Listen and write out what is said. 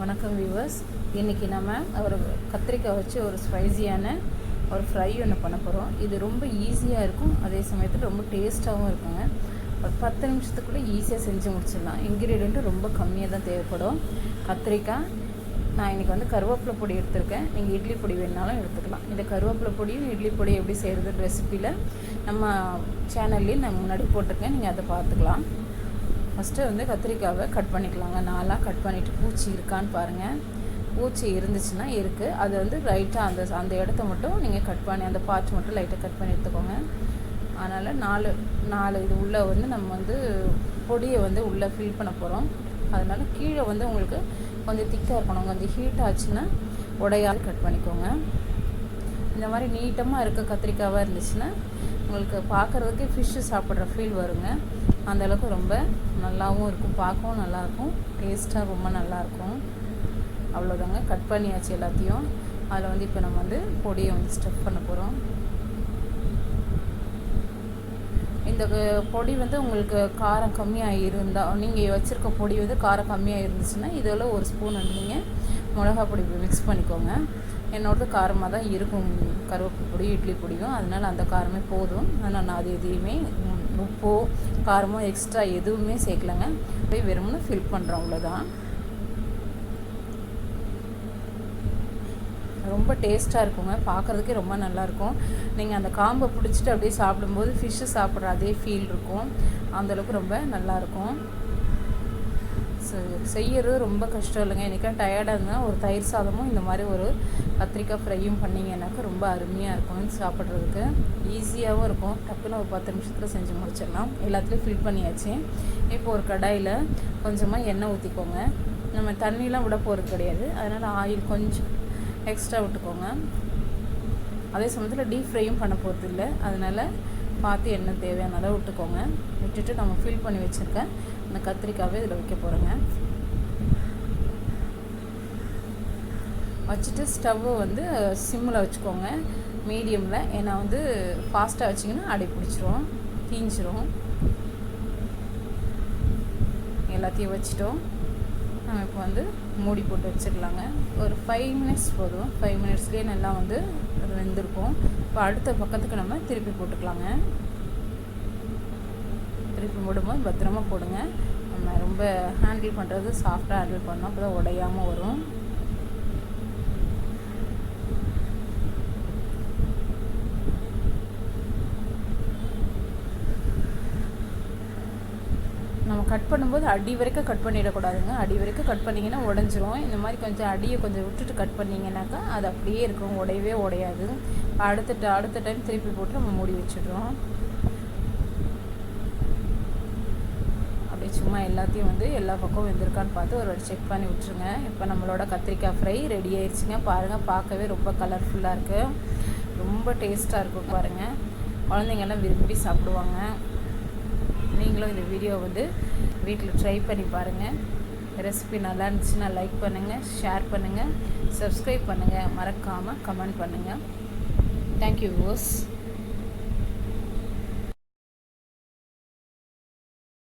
வணக்கம் வியூவர்ஸ். இன்றைக்கி நம்ம ஒரு கத்திரிக்காய் வச்சு ஒரு ஸ்பைசியான ஒரு ஃப்ரை ஒன்று பண்ண போகிறோம். இது ரொம்ப ஈஸியாக இருக்கும், அதே சமயத்தில் ரொம்ப டேஸ்ட்டாகவும் இருக்குங்க. ஒரு 10 நிமிஷத்துக்குள்ளே ஈஸியாக செஞ்சு முடிச்சிடலாம். இன்க்ரீடியண்ட்டும் ரொம்ப கம்மியாக தான் தேவைப்படும். கத்திரிக்காய் நான் இன்றைக்கி வந்து கருவேப்பிலை பொடி எடுத்திருக்கேன். நீங்கள் இட்லி பொடி வேணுனாலும் எடுத்துக்கலாம். இந்த கருவேப்பிலை பொடியும் இட்லி பொடி எப்படி செய்கிறது ரெசிப்பியில் நம்ம சேனல்லேயும் நான் முன்னாடி போட்டிருக்கேன், நீங்கள் அதை பார்த்துக்கலாம். ஃபஸ்ட்டு வந்து கத்திரிக்காவை கட் பண்ணிக்கலாங்க. நாலாக கட் பண்ணிவிட்டு பூச்சி இருக்கான்னு பாருங்கள். பூச்சி இருந்துச்சுன்னா இருக்குது, அது வந்து லைட்டாக அந்த இடத்த மட்டும் நீங்கள் கட் பண்ணி அந்த பார்ட்ஸ் மட்டும் லைட்டாக கட் பண்ணி எடுத்துக்கோங்க. அதனால் நாலு இது உள்ளே வந்து நம்ம வந்து பொடியை வந்து உள்ளே ஃபில் பண்ண போகிறோம். அதனால் கீழே வந்து உங்களுக்கு கொஞ்சம் திக்காக இருக்கணும். கொஞ்சம் ஹீட் ஆச்சுன்னா உடையால் கட் பண்ணிக்கோங்க. இந்த மாதிரி நீட்டமாக இருக்க கத்திரிக்காவாக இருந்துச்சுன்னா உங்களுக்கு பார்க்குறதுக்கு ஃபிஷ்ஷு சாப்பிட்ற ஃபீல் வருங்க. அந்தளவுக்கு ரொம்ப நல்லாவும் இருக்கும், பார்க்கவும் நல்லாயிருக்கும், டேஸ்ட்டாக ரொம்ப நல்லாயிருக்கும். அவ்வளோதாங்க, கட் பண்ணியாச்சு எல்லாத்தையும். அதில் வந்து இப்போ நம்ம வந்து பொடியை வந்து ஸ்டஃப் பண்ண போகிறோம். இந்த பொடி வந்து உங்களுக்கு காரம் கம்மியாக இருந்தால், நீங்கள் வச்சுருக்க பொடி வந்து காரம் கம்மியாக இருந்துச்சுன்னா இதில் ஒரு ஸ்பூன் வந்து நீங்கள் மிளகா பொடி மிக்ஸ் பண்ணிக்கோங்க. என்னோடது காரமாக தான் இருக்கும், கருவேப்பிலை பொடி இட்லி பொடியும், அதனால் அந்த காரமே போதும். அதனால் நான் அது எதையுமே உப்போ காரமோ எக்ஸ்ட்ரா எதுவுமே சேர்க்கலைங்க. போய் வெறும்னு ஃபில் பண்ணுறோம், அவ்வளோதான். ரொம்ப டேஸ்ட்டாக இருக்குங்க, பார்க்குறதுக்கே ரொம்ப நல்லாயிருக்கும். நீங்கள் அந்த காம்பை பிடிச்சிட்டு அப்படியே சாப்பிடும்போது ஃபிஷ்ஷு சாப்பிட்ற அதே ஃபீல் இருக்கும். அந்தளவுக்கு ரொம்ப நல்லாயிருக்கும். செய்யறது ரொம்ப கஷ்டம் இல்லைங்க. இன்றைக்கி டயர்டாக இருந்தால் ஒரு தயிர் சாதமும் இந்த மாதிரி ஒரு கத்திரிக்காய் ஃப்ரையும் பண்ணிங்கன்னாக்கா ரொம்ப அருமையாக இருக்கும் சாப்பிட்றதுக்கு. ஈஸியாகவும் இருக்கும், டக்குன்னு ஒரு 10 நிமிஷத்தில் செஞ்சு முடிச்சிடலாம். எல்லாத்துலேயும் ஃபில் பண்ணியாச்சு. இப்போ ஒரு கடாயில் கொஞ்சமாக எண்ணெய் ஊற்றிக்கோங்க. நம்ம தண்ணிலாம் விட போகிறது கிடையாது, அதனால் ஆயில் கொஞ்சம் எக்ஸ்ட்ரா விட்டுக்கோங்க. அதே சமயத்தில் டீப் ஃப்ரையும் பண்ண போகிறது இல்லை, அதனால் பார்த்து எண்ணெய் தேவையானதை விட்டுக்கோங்க. விட்டுட்டு நம்ம ஃபில் பண்ணி வச்சுருக்கேன் அந்த கத்திரிக்காவை இதில் வைக்க போகிறோங்க. வச்சுட்டு ஸ்டவ்வை வந்து சிம்மில் வச்சுக்கோங்க, மீடியமில். ஏன்னா வந்து ஃபாஸ்ட்டாக வச்சிங்கன்னா அடி பிடிச்சிரும், தீஞ்சிரும். எல்லாத்தையும் வச்சுட்டோம். நம்ம இப்போ வந்து மூடி போட்டு வச்சிடலாங்க. ஒரு 5 மினிட்ஸ் போதும். 5 மினிட்ஸ்லேயே நல்லா வந்து அது வெந்திருக்கும். இப்போ அடுத்த பக்கத்துக்கு நம்ம திருப்பி போட்டுக்கலாங்க. திருப்பி போடும்போது பத்திரமா போடுங்க. நம்ம ரொம்ப ஹேண்டில் பண்ணுறது சாஃப்டாக ஹேண்டில் பண்ணோம், அப்போ தான் உடையாமல் வரும். நம்ம கட் பண்ணும்போது அடி வரைக்கும் கட் பண்ணிடக்கூடாதுங்க. அடி வரைக்கும் கட் பண்ணிங்கன்னா உடஞ்சிரும். இந்த மாதிரி கொஞ்சம் அடியை கொஞ்சம் விட்டுட்டு கட் பண்ணிங்கன்னாக்கா அது அப்படியே இருக்கும், உடையவே உடையாது. அடுத்த டைம் திருப்பி போட்டு நம்ம மூடி வச்சிடுறோம். அப்படியே சும்மா எல்லாத்தையும் வந்து எல்லா பக்கம் வெந்திருக்கான்னு பார்த்து ஒரு செக் பண்ணி விட்டுருங்க. இப்போ நம்மளோட கத்திரிக்காய் ஃப்ரை ரெடி ஆயிடுச்சுங்க. பாருங்கள், பார்க்கவே ரொம்ப கலர்ஃபுல்லாக இருக்குது, ரொம்ப டேஸ்ட்டாக இருக்கும் பாருங்கள். குழந்தைங்கள்லாம் விரும்பி சாப்பிடுவாங்க. நீங்களும் இந்த வீடியோ வந்து வீட்டில் ட்ரை பண்ணி பாருங்கள். ரெசிபி நல்லா இருந்துச்சுன்னா லைக் பண்ணுங்கள், ஷேர் பண்ணுங்கள், சப்ஸ்கிரைப் பண்ணுங்கள், மறக்காமல் கமெண்ட் பண்ணுங்கள். Thank you viewers.